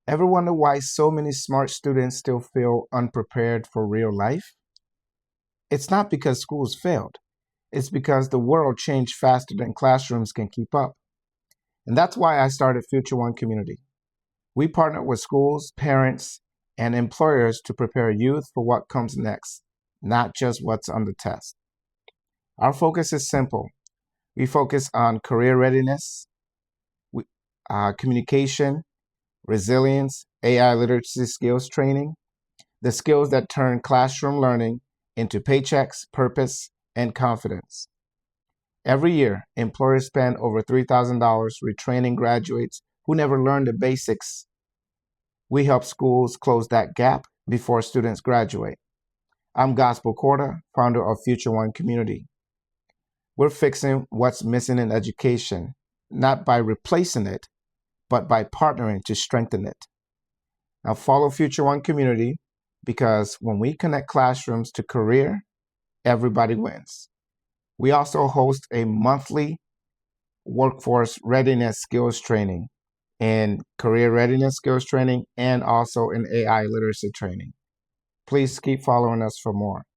Ever wonder why so many smart students still feel unprepared for real life? It's not because schools failed. It's because the world changed faster than classrooms can keep up. And that's why I started Future One Community. We partner with schools, parents, and employers to prepare youth for what comes next, not just what's on the test. Our focus is simple. We focus on career readiness, communication, resilience, AI literacy skills training, the skills that turn classroom learning into paychecks, purpose, and confidence. Every year, employers spend over $3,000 retraining graduates who never learned the basics. We help schools close that gap before students graduate. I'm Gospel Corda, founder of Future One Community. We're fixing what's missing in education, not by replacing it, but by partnering to strengthen it. Now follow Future One Community because when we connect classrooms to career, everybody wins. We also host a monthly workforce readiness skills training and career readiness skills training and also an AI literacy training. Please keep following us for more.